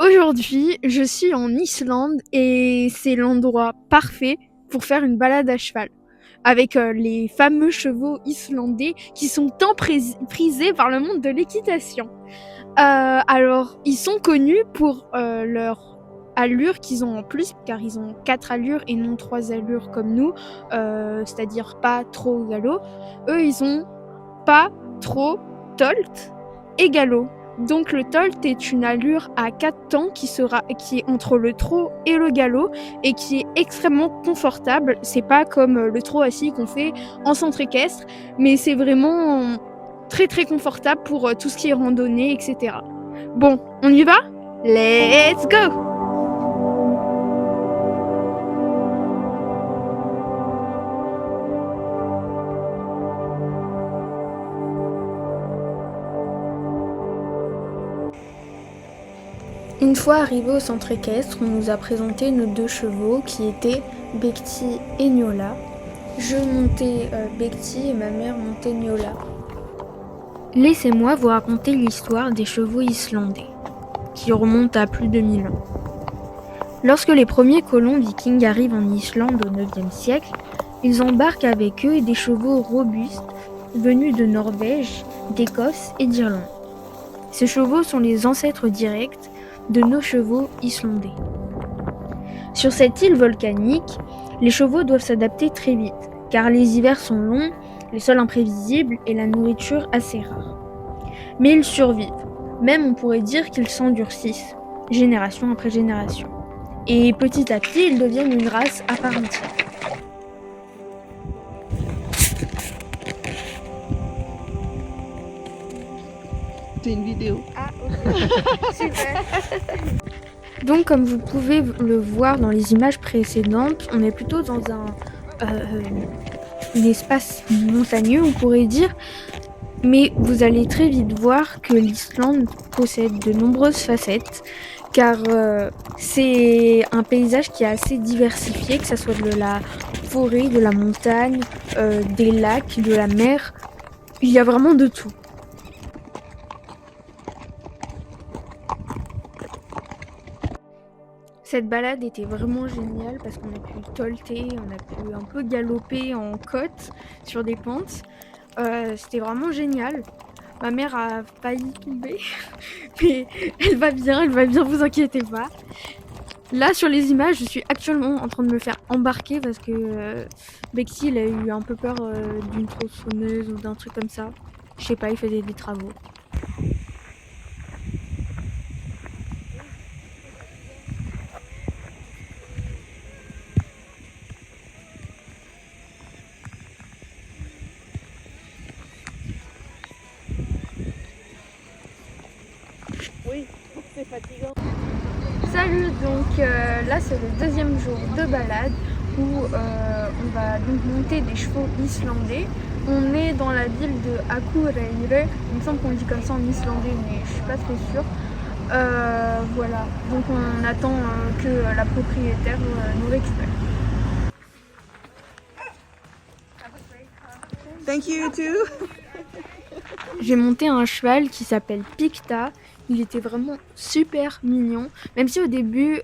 Aujourd'hui, je suis en Islande et c'est l'endroit parfait pour faire une balade à cheval. Avec les fameux chevaux islandais qui sont tant prisés par le monde de l'équitation. Alors, ils sont connus pour leur allure qu'ils ont en plus, car ils ont 4 allures et non 3 allures comme nous, c'est-à-dire pas trop galop. Eux, ils ont pas, trop, tolt et galop. Donc le tolt est une allure à 4 temps qui est entre le trot et le galop et qui est extrêmement confortable. C'est pas comme le trot assis qu'on fait en centre équestre, mais c'est vraiment très très confortable pour tout ce qui est randonnée, etc. Bon, on y va? Let's go! Une fois arrivés au centre équestre, on nous a présenté nos 2 chevaux qui étaient Bekti et Niola. Je montais Bekti et ma mère montait Niola. Laissez-moi vous raconter l'histoire des chevaux islandais, qui remonte à plus de 1000 ans. Lorsque les premiers colons vikings arrivent en Islande au IXe siècle, ils embarquent avec eux des chevaux robustes venus de Norvège, d'Écosse et d'Irlande. Ces chevaux sont les ancêtres directs de nos chevaux islandais. Sur cette île volcanique, les chevaux doivent s'adapter très vite, car les hivers sont longs, les sols imprévisibles et la nourriture assez rare. Mais ils survivent, même on pourrait dire qu'ils s'endurcissent, génération après génération. Et petit à petit, ils deviennent une race à part entière. C'est une vidéo. Ah, ok. Super. Donc, comme vous pouvez le voir dans les images précédentes, on est plutôt dans un espace montagneux, on pourrait dire. Mais vous allez très vite voir que l'Islande possède de nombreuses facettes, car c'est un paysage qui est assez diversifié, que ce soit de la forêt, de la montagne, des lacs, de la mer. Il y a vraiment de tout. Cette balade était vraiment géniale parce qu'on a pu tolter, on a pu un peu galoper en côte sur des pentes. C'était vraiment génial. Ma mère a failli tomber, mais elle va bien, vous inquiétez pas. Là, sur les images, je suis actuellement en train de me faire embarquer parce que Bexy, il a eu un peu peur d'une tronçonneuse ou d'un truc comme ça. Je sais pas, il faisait des travaux. Oui, c'est fatigant. Salut, donc là c'est le deuxième jour de balade où on va donc monter des chevaux islandais. On est dans la ville de Akureyri, il me semble qu'on dit comme ça en islandais mais je suis pas très sûre. Voilà, donc on attend que la propriétaire nous récupère. Thank you too. J'ai monté un cheval qui s'appelle Picta. Il était vraiment super mignon. Même si au début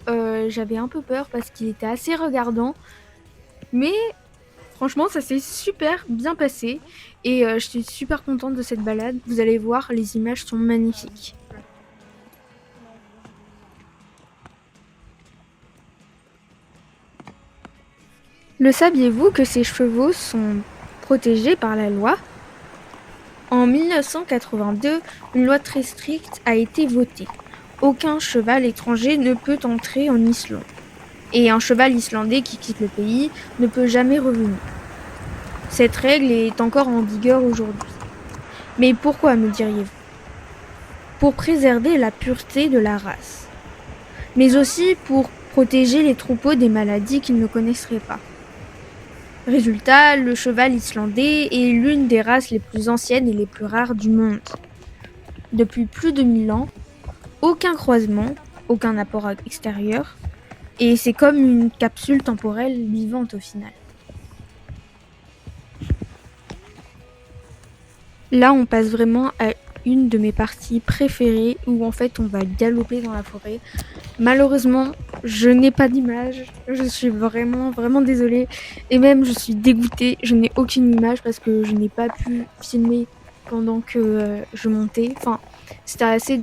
j'avais un peu peur parce qu'il était assez regardant. Mais franchement ça s'est super bien passé. Et je suis super contente de cette balade. Vous allez voir, les images sont magnifiques. Le saviez-vous que ces chevaux sont protégés par la loi ? En 1982, une loi très stricte a été votée. Aucun cheval étranger ne peut entrer en Islande. Et un cheval islandais qui quitte le pays ne peut jamais revenir. Cette règle est encore en vigueur aujourd'hui. Mais pourquoi, me diriez-vous ? Pour préserver la pureté de la race, mais aussi pour protéger les troupeaux des maladies qu'ils ne connaisseraient pas. Résultat, le cheval islandais est l'une des races les plus anciennes et les plus rares du monde. Depuis plus de 1000 ans, aucun croisement, aucun apport extérieur, et c'est comme une capsule temporelle vivante au final. Là, on passe vraiment à une de mes parties préférées où en fait on va galoper dans la forêt. Malheureusement, je n'ai pas d'image, je suis vraiment désolée et même je suis dégoûtée, je n'ai aucune image parce que je n'ai pas pu filmer pendant que je montais. Enfin, c'était assez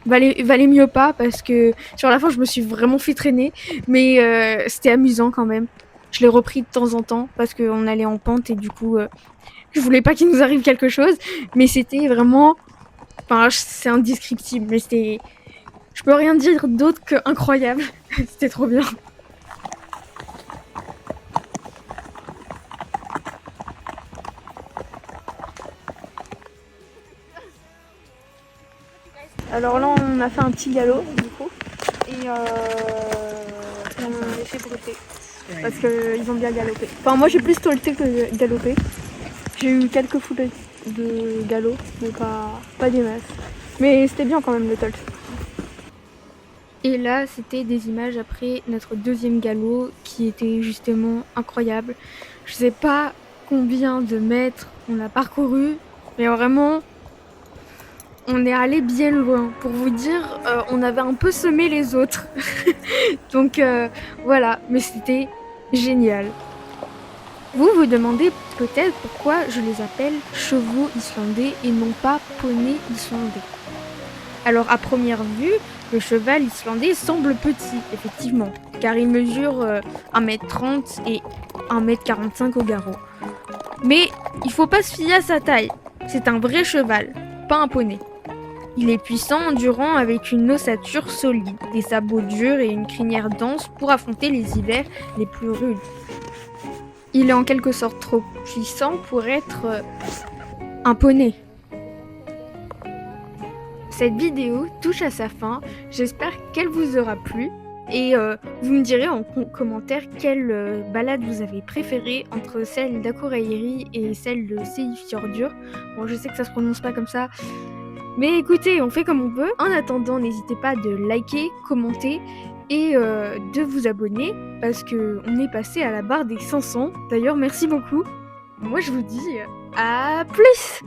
valait mieux pas parce que sur la fin je me suis vraiment fait traîner, mais c'était amusant quand même. Je l'ai repris de temps en temps parce qu'on allait en pente et du coup je voulais pas qu'il nous arrive quelque chose, mais c'était vraiment, enfin c'est indescriptible, mais c'était, je peux rien dire d'autre que incroyable. C'était trop bien. Alors là on a fait un petit galop du coup et on les fait brouter parce qu'ils ont bien galopé. Enfin moi j'ai plus tolté que galopé. J'ai eu quelques foulées de galop, mais pas des masses. Mais c'était bien quand même le tolt. Et là, c'était des images après notre deuxième galop qui était justement incroyable. Je sais pas combien de mètres on a parcouru, mais vraiment, on est allé bien loin. Pour vous dire, on avait un peu semé les autres. Donc voilà, mais c'était génial. Vous vous demandez peut-être pourquoi je les appelle chevaux islandais et non pas poneys islandais. Alors à première vue, le cheval islandais semble petit, effectivement, car il mesure 1,30 m et 1,45 m au garrot. Mais il faut pas se fier à sa taille, c'est un vrai cheval, pas un poney. Il est puissant, endurant, avec une ossature solide, des sabots durs et une crinière dense pour affronter les hivers les plus rudes. Il est en quelque sorte trop puissant pour être un poney. Cette vidéo touche à sa fin, j'espère qu'elle vous aura plu et vous me direz en commentaire quelle balade vous avez préférée entre celle d'Akureyri et celle de Seyðisfjörður. Bon, je sais que ça se prononce pas comme ça, mais écoutez, on fait comme on peut. En attendant, n'hésitez pas de liker, commenter et de vous abonner parce qu'on est passé à la barre des 500. D'ailleurs, merci beaucoup. Moi, je vous dis à plus!